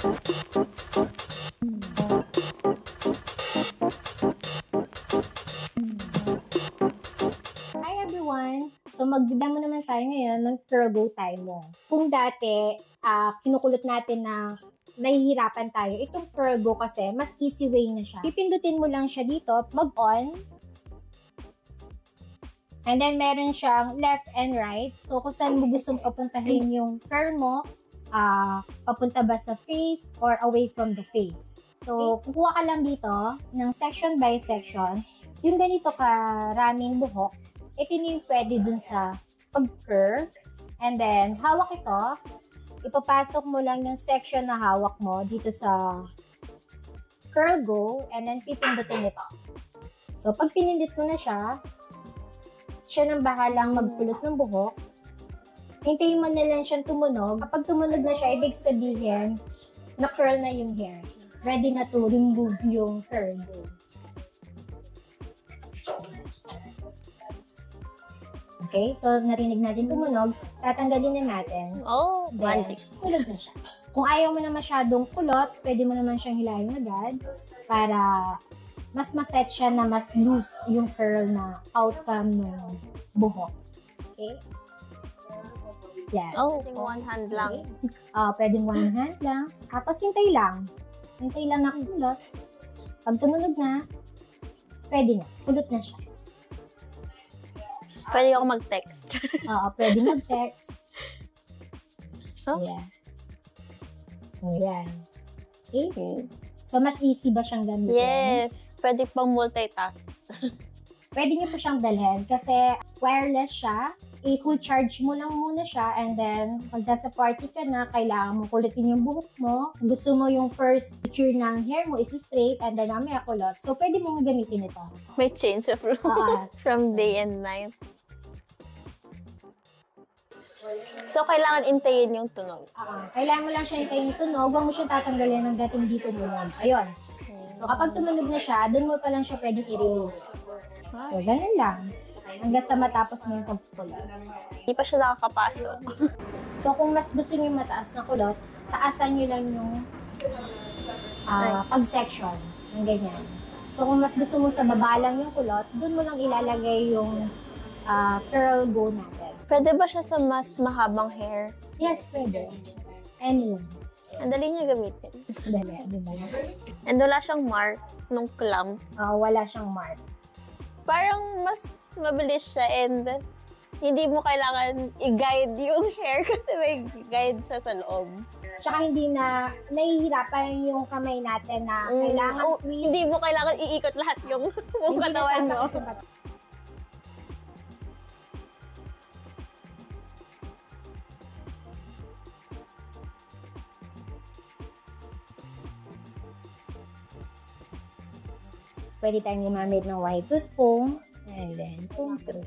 Hi everyone! So magdademo naman tayo ngayon ng turbo time mo. Kung dati, kinukulot natin na nahihirapan tayo, itong turbo kasi mas easy way na siya. Pipindutin mo lang siya dito, mag-on. And then meron siyang left and right. So kung saan mo gustong papuntahin yung curl mo, papunta ba sa face or away from the face. So kukuha ka lang dito ng section by section. Yung ganito karaming buhok, ito yung pwede dun sa pag-curve. And then, hawak ito. Ipapasok mo lang yung section na hawak mo dito sa curl go. And then, pipindutin ito. So, pag pinindit mo na siya nang bahalang magpulot ng buhok. Hintayin mo na lang siyang tumunog. Kapag tumunog na siya, ibig sabihin, na-curl na yung hair. Ready na to remove yung curl go. Okay, so narinig natin tumunog, tatanggalin na natin. Oh, magic. Kulot na siya. Kung ayaw mo na masyadong kulot, pwede mo naman siyang hilahin agad para mas maset siya na mas loose yung curl na outcome ng buhok. Okay? Yan. Oh, one hand lang. Pwedeng one hand lang. Tapos hintay lang. Hintay lang na kulot. Pag tumunog na, pwede na. Kulot na siya. Pwede ako mag-text. Pwede mag-text. Oh? Yeah. So, yan. Okay. So, mas easy ba siyang gamitin? Yes. Pwede pang multitask. Pwede niyo po siyang dalhin kasi wireless siya. I-full charge mo lang muna siya and then pag nasa party ka na, kailangan mo kulitin yung buhok mo. Gusto mo yung first picture ng hair mo is straight and then mamaya kulot. So, pwede mong gamitin ito. May change of look from day and night. So, kailangan intayin yung tunog. Kailangan mo lang siya hintayin yung tunog. Huwag mo siya tatanggalin ng dating dito tunog. Ayun. So, kapag tumunog na siya, doon mo pa lang siya pwedeng i-release. So, ganun lang. Hanggang sa matapos mo yung pagkulot. Hindi pa siya nakakapasok. So, kung mas gusto niyo mataas na kulot, taasan niyo lang yung pag-section. Yung ganyan. So, kung mas gusto mo sa baba lang yung kulot, doon mo lang ilalagay yung curl go natin. Pwede ba siya sa mas mahabang hair? Yes, pwede. Any lang. Ang dali niya gamitin. Dali, di ba? And wala siyang mark nung clamp. Wala siyang mark. Parang mas mabilis siya and hindi mo kailangan i-guide yung hair kasi may guide siya sa loob. Tsaka hindi na nahihirapan yung kamay natin na kailangan hindi mo kailangan iikot lahat yung katawan mo. Pwede tayong gumamit ng white tooth comb and then comb through.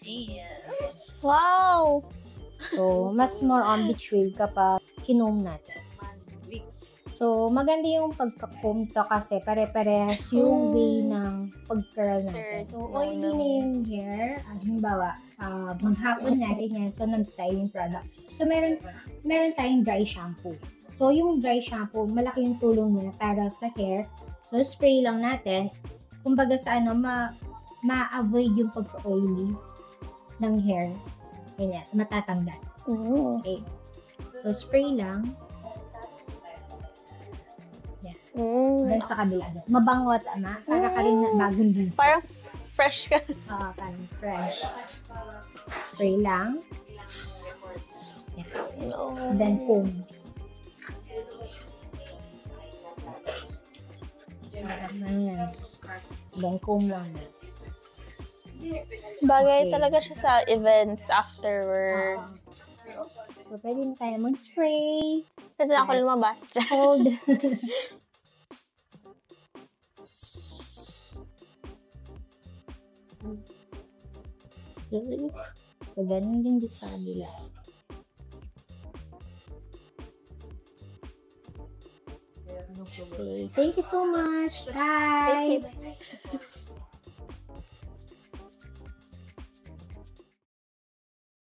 Yes. Wow! So, mas more on beach wave kapag kinom natin. So, maganda yung pagka-comb to kasi pare-parehas yung way ng pag-curl natin. So, oily na yung hair. Halimbawa, maghapon natin yan. So, nag-style yung product. So, meron tayong dry shampoo. So, yung dry shampoo, malaki yung tulong niya para sa hair. So, spray lang natin. Kumbaga sa ma-avoid yung pagka-oily ng hair. Ganyan, matatanggal. Okay. So, spray lang. Yan. Sa kabila. Mabango at para ka rin na bagong dito. Parang fresh ka. Parang fresh. Spray lang. Yan. Then, comb. Ayan. Then, comb lang. Bagay talaga siya sa events after work. So, pwede na tayo mag-spray. Pwede na ako lumabas dyan. Hold. So, ganun din dito sa kabila. Okay. Thank you so much. Bye!